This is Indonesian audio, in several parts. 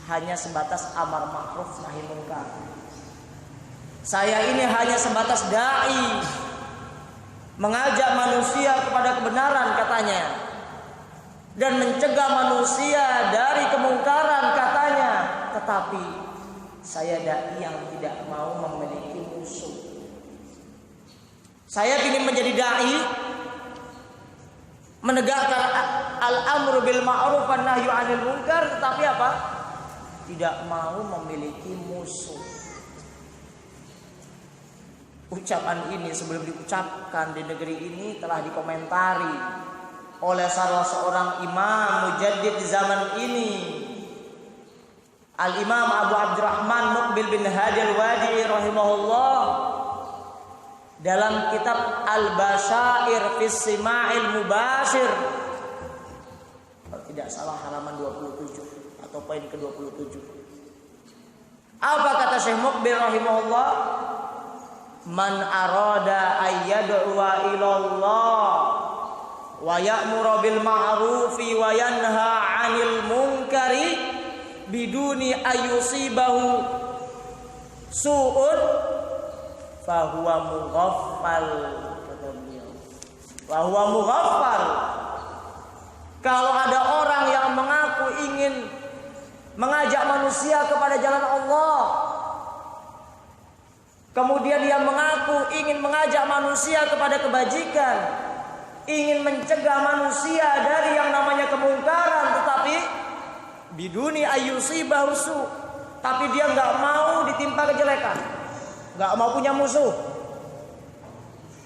hanya sebatas amar ma'ruf nahi munkar. Saya ini hanya sebatas dai, mengajak manusia kepada kebenaran katanya, dan mencegah manusia dari kemungkaran katanya. Tetapi saya dai yang tidak mau memiliki musuh. Saya ingin menjadi dai, menegakkan al-amru bil ma'ruf wan nahyu 'anil munkar, tetapi apa? Tidak mau memiliki musuh. Ucapan ini sebelum diucapkan di negeri ini telah dikomentari oleh salah seorang imam mujaddid di zaman ini, Al-Imam Abu Abdurrahman Muqbil bin Hadi Al-Wadi'i rahimahullah, dalam kitab Al-Basyair fi Sima'il Mubashir, kalau tidak salah halaman 27 atau poin ke-27. Apa kata Syekh Muqbil rahimahullah? Man arada ayyad'uwa ilallah wa ya'muru bil ma'rufi wa yanha 'anil munkari biduni ayyusibahu su'un fahuwa mughaffal, kata beliau. Fahuwa mughaffal. Kalau ada orang yang mengaku ingin mengajak manusia kepada jalan Allah, kemudian dia mengaku ingin mengajak manusia kepada kebajikan, ingin mencegah manusia dari yang namanya kemungkaran, tetapi biduni ayyusibahu su, tapi dia nggak mau ditimpa kejelekan, nggak mau punya musuh,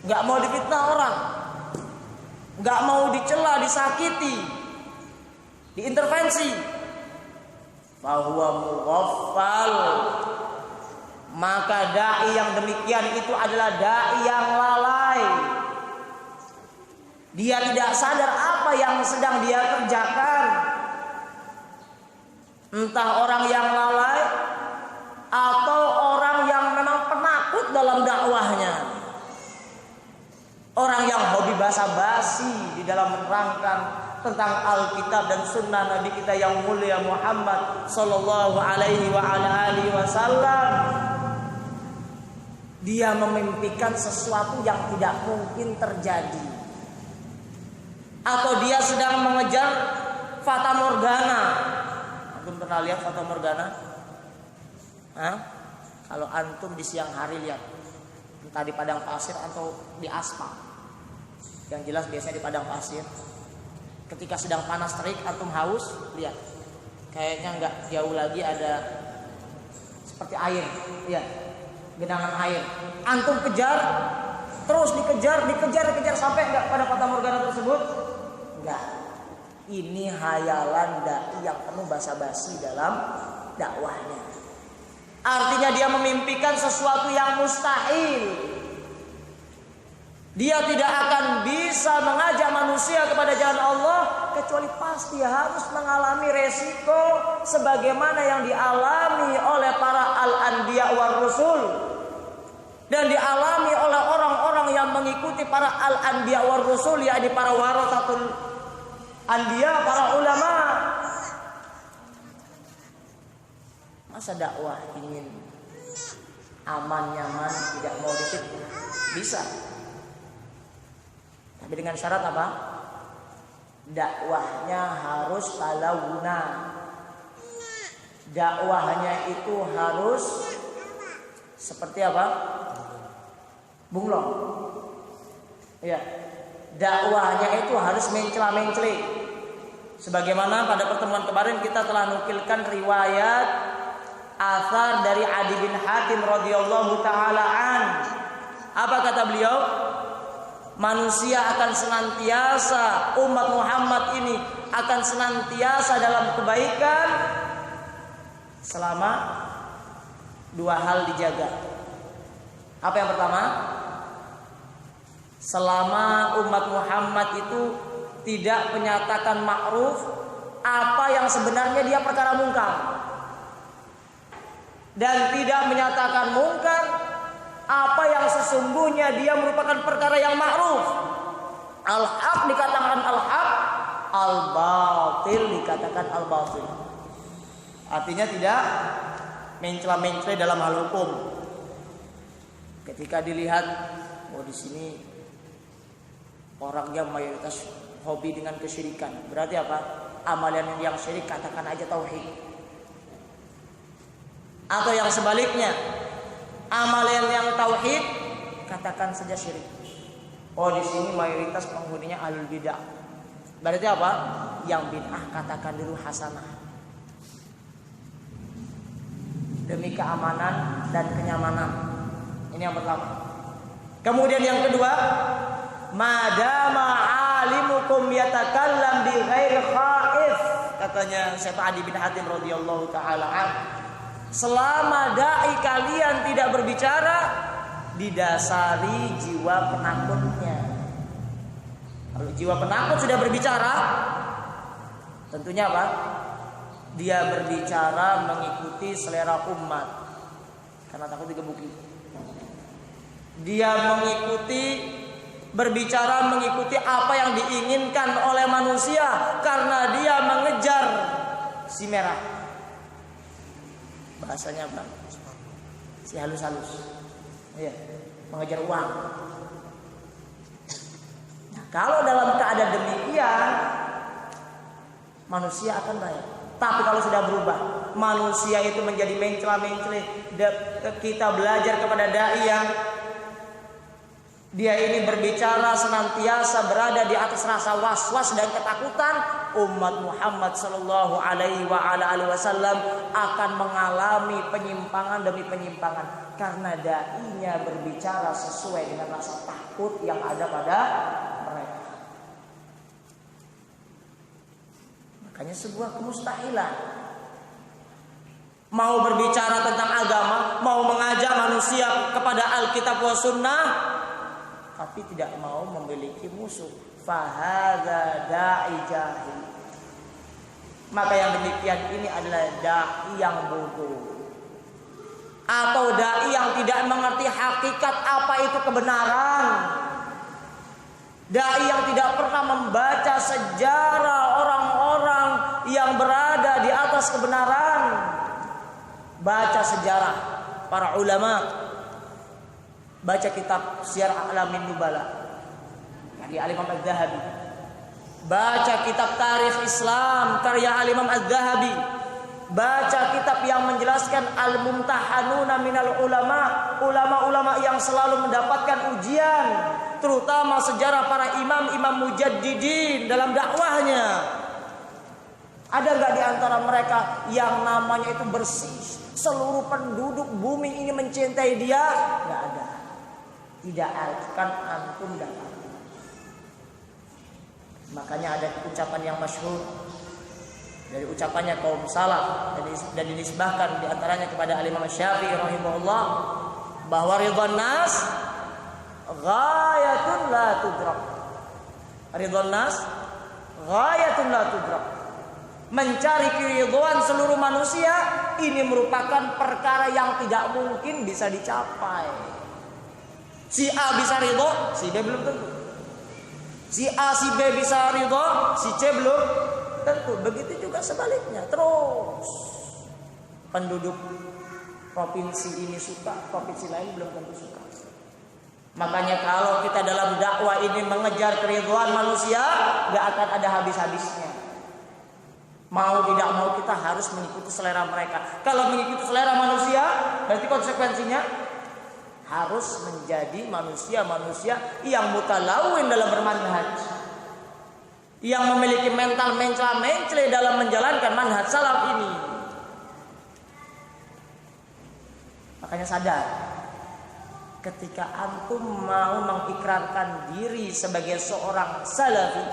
nggak mau difitnah orang, nggak mau dicela, disakiti, diintervensi. Fahuwa mughaffal. Maka dai yang demikian itu adalah dai yang lalai. Dia tidak sadar apa yang sedang dia kerjakan. Entah orang yang lalai atau orang yang memang penakut dalam dakwahnya. Orang yang hobi basa-basi di dalam menerangkan tentang Alkitab dan sunnah Nabi kita yang mulia Muhammad sallallahu alaihi wa ala alihi wasallam. Dia memimpikan sesuatu yang tidak mungkin terjadi, atau dia sedang mengejar fata morgana. Antum pernah lihat fata morgana? Kalau antum di siang hari lihat, entah di padang pasir atau di aspal. Yang jelas biasanya di padang pasir. Ketika sedang panas terik, antum haus, lihat, kayaknya nggak jauh lagi ada seperti air, lihat. Genangan air, antum kejar, terus dikejar sampai nggak pada fata morgana tersebut? Enggak. Ini hayalan dai yang penuh basa-basi dalam dakwahnya. Artinya dia memimpikan sesuatu yang mustahil. Dia tidak akan bisa mengajak manusia kepada jalan Allah kecuali pasti harus mengalami resiko sebagaimana yang dialami oleh para al-anbiya war rusul dan dialami oleh orang-orang yang mengikuti para al-anbiya war rusul, yakni para warasatul anbiya, para ulama. Masa dakwah ingin aman nyaman, tidak mau difitnah? Bisa. Tapi dengan syarat apa? Dakwahnya harus talawuna. Dakwahnya itu harus seperti apa? Bunglon. Ya. Dakwahnya itu harus mencela-mencela. Sebagaimana pada pertemuan kemarin kita telah nukilkan riwayat athar dari Adi bin Hatim radhiyallahu taala an. Apa kata beliau? Manusia akan senantiasa, umat Muhammad ini akan senantiasa dalam kebaikan selama dua hal dijaga. Apa yang pertama? Selama umat Muhammad itu tidak menyatakan ma'ruf apa yang sebenarnya dia perkara mungkar, dan tidak menyatakan mungkar apa yang sesungguhnya dia merupakan perkara yang ma'ruf. Al-haq dikatakan al-haq, al-batil dikatakan al-batil. Artinya tidak mencela-mencela dalam hal hukum. Ketika dilihat, oh di sini orang yang mayoritas hobi dengan kesyirikan, berarti apa? Amalan yang syirik, katakan aja tauhid. Atau yang sebaliknya, amalan yang tauhid, katakan saja syirik. Oh di sini mayoritas penghuninya ahlul bidah, berarti apa? Yang bid'ah katakan dulu hasanah. Demi keamanan dan kenyamanan. Ini yang pertama. Kemudian yang kedua, madama alimukum yatakallam bi ghairi khaif, katanya Syekh Adi bin Hatim radhiyallahu taala an, selama dai kalian tidak berbicara didasari jiwa penakutnya. Kalau jiwa penakut sudah berbicara, tentunya apa? Dia berbicara mengikuti selera umat, karena takut digebuki. Dia berbicara mengikuti apa yang diinginkan oleh manusia, karena dia mengejar si merah. Bahasanya apa? Si halus-halus. Iya, mengejar uang. Nah, kalau dalam keadaan demikian, manusia akan baik. Tapi kalau sudah berubah, manusia itu menjadi mencela-mencela, kita belajar kepada dai yang dia ini berbicara senantiasa berada di atas rasa was-was dan ketakutan, umat Muhammad sallallahu alaihi wasallam akan mengalami penyimpangan demi penyimpangan karena dai-nya berbicara sesuai dengan rasa takut yang ada pada mereka. Makanya sebuah kemustahilan. Mau berbicara tentang agama, mau mengajak manusia kepada Alkitab wa Sunnah, tapi tidak mau memiliki musuh. Fahadza da'i jahil. Maka yang demikian ini adalah dai yang bodoh, atau dai yang tidak mengerti hakikat apa itu kebenaran. Dai yang tidak pernah membaca sejarah orang-orang yang berada di atas kebenaran. Baca sejarah para ulama, baca kitab Syiar A'lamin Nubala karya Al-Imam Az-Zahabi, baca kitab Tarikh Islam karya Al-Imam Az-Zahabi, baca kitab yang menjelaskan Al-Mumtahanuna minal ulama, ulama-ulama yang selalu mendapatkan ujian, terutama sejarah para imam-imam mujaddidin dalam dakwahnya. Ada enggak di antara mereka yang namanya itu bersih, seluruh penduduk bumi ini mencintai dia? Enggak ada. Tidak akan antum dapat. Makanya ada ucapan yang masyhur dari ucapannya kaum salaf dan dinisbahkan di antaranya kepada Al-Imam Syafi'i rahimahullah, bahwa ridwan nas ghayatun la tudrak. Ridwan nas ghayatun la tudrak. Mencari keridhaan seluruh manusia ini merupakan perkara yang tidak mungkin bisa dicapai. Si A bisa ridho, si B belum tentu. Si A, si B bisa ridho, si C belum tentu. Begitu juga sebaliknya. Terus penduduk provinsi ini suka, provinsi lain belum tentu suka. Makanya kalau kita dalam dakwah ini mengejar keridhaan manusia, gak akan ada habis-habisnya. Mau tidak mau kita harus mengikuti selera mereka. Kalau mengikuti selera manusia, berarti konsekuensinya harus menjadi manusia-manusia yang mutalawin dalam bermanhaj, yang memiliki mental mencela-mencela dalam menjalankan manhaj salaf ini. Makanya sadar, ketika antum mau mengikrarkan diri sebagai seorang salafi,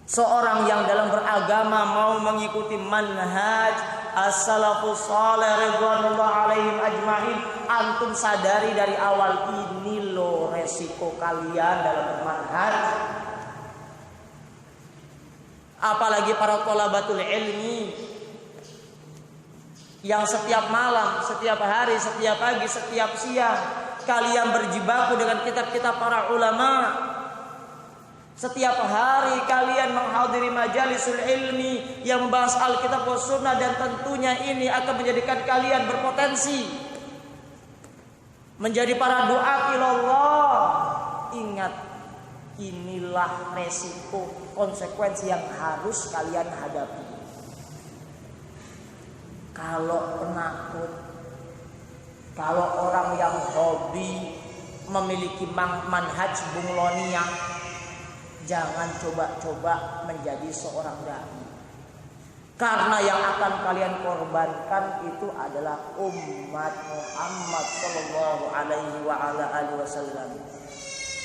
seorang yang dalam beragama mau mengikuti manhaj as-salafus salih ridwanullah alaihim ajmain, antum sadari dari awal ini loh resiko kalian dalam bermanhaj. Apalagi para thalabatul ilmi yang setiap malam, setiap hari, setiap pagi, setiap siang kalian berjibaku dengan kitab-kitab para ulama. Setiap hari kalian menghadiri majalisul ilmi yang membahas Alkitab wa Sunnah, dan tentunya ini akan menjadikan kalian berpotensi menjadi para du'a ilallah. Ingat, inilah resiko, konsekuensi yang harus kalian hadapi. Kalau penakut, kalau orang yang hobi memiliki manhaj bungloniyah, jangan coba-coba menjadi seorang dai. Karena yang akan kalian korbankan itu adalah umat Muhammad sallallahu alaihi wasallam.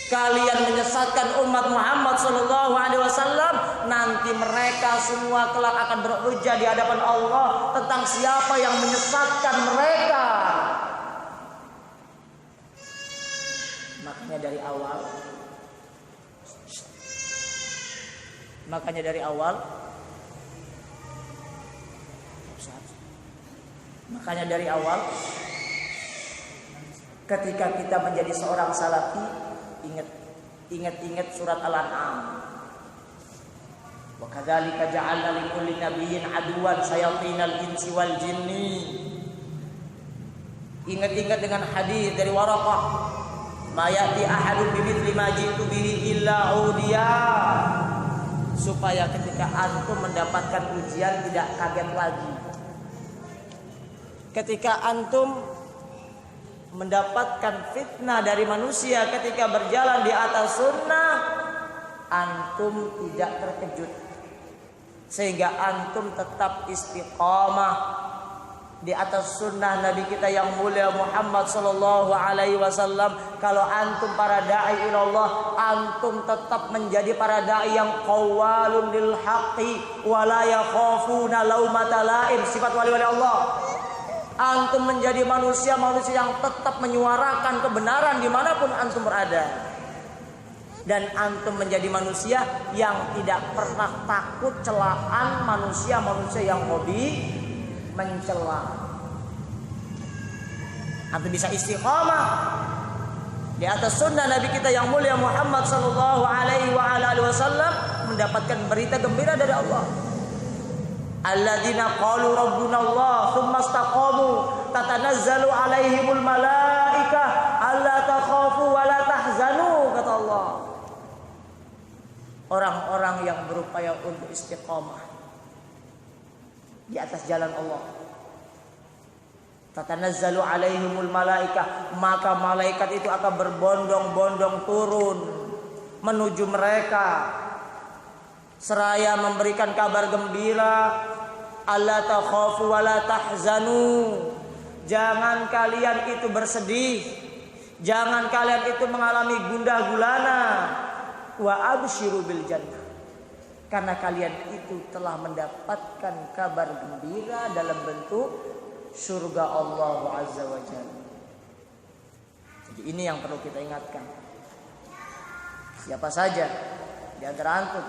Kalian menyesatkan umat Muhammad sallallahu alaihi wasallam, nanti mereka semua kelak akan berhujjah di hadapan Allah tentang siapa yang menyesatkan mereka. Makanya dari awal ketika kita menjadi seorang salafi, ingat surat Al-An'am. Wa kadzalika ja'alna likulli nabiyyin aduwan syayatinal insi wal jinni. Ingat dengan hadis dari Waraqah, ma ya'ti ahadun bimithli ma ji'tu bihi illa udiya. Supaya ketika antum mendapatkan ujian tidak kaget lagi. Ketika antum mendapatkan fitnah dari manusia ketika berjalan di atas sunnah, antum tidak terkejut, sehingga antum tetap istiqamah di atas sunnah Nabi kita yang mulia Muhammad sallallahu alaihi wasallam. Kalau antum para dai ilallah, antum tetap menjadi para dai yang qawwalun lil haqqi wa la yakhafuna laumata laim, sifat wali-wali Allah. Antum menjadi manusia yang tetap menyuarakan kebenaran dimanapun antum berada. Dan antum menjadi manusia yang tidak pernah takut celaan manusia yang hobi mencela. Antum bisa istiqamah di atas sunnah Nabi kita yang mulia Muhammad sallallahu alaihi wasallam, mendapatkan berita gembira dari Allah. Alladzina qalu rabbuna Allah tsumma istaqamu tatanazzalu alaihimul malaikah alla takhafu wa la tahzanu, kata Allah. Orang-orang yang berupaya untuk istiqamah di atas jalan Allah, tatanazzalu alaihimul malaikah, maka malaikat itu akan berbondong-bondong turun menuju mereka seraya memberikan kabar gembira, alla takhafu wa la tahzanu. Jangan kalian itu bersedih, jangan kalian itu mengalami gundah gulana. Wa absyiru bil jannah, karena kalian itu telah mendapatkan kabar gembira dalam bentuk surga Allah azza wa jalla. Jadi ini yang perlu kita ingatkan. Siapa saja di antara antum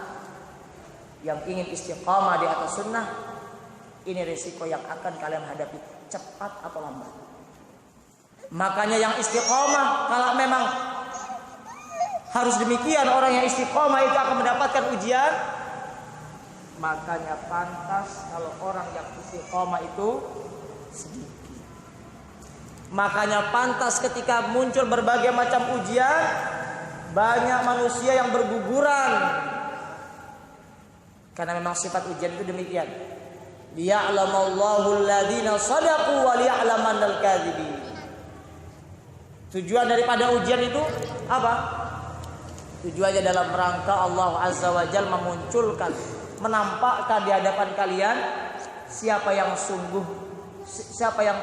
yang ingin istiqamah di atas sunnah, ini risiko yang akan kalian hadapi, cepat atau lambat. Makanya yang istiqamah, kalau memang harus demikian, orang yang istiqamah itu akan mendapatkan ujian, makanya pantas kalau orang yang istiqamah itu sedikit. Makanya pantas ketika muncul berbagai macam ujian, banyak manusia yang berguguran. Karena memang sifat ujian itu demikian. Liya'lamallahu alladhina shadaqu wa liya'lamannal kadzibin. Tujuan daripada ujian itu apa? Tujuannya dalam rangka Allah azza wa jalla memunculkan, menampakkan di hadapan kalian siapa yang sungguh, siapa yang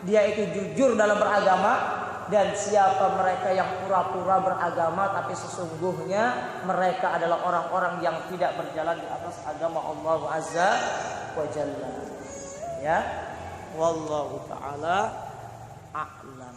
dia itu jujur dalam beragama, dan siapa mereka yang pura-pura beragama tapi sesungguhnya mereka adalah orang-orang yang tidak berjalan di atas agama Allah azza wa jalla. Ya, wallahu taala a'lam.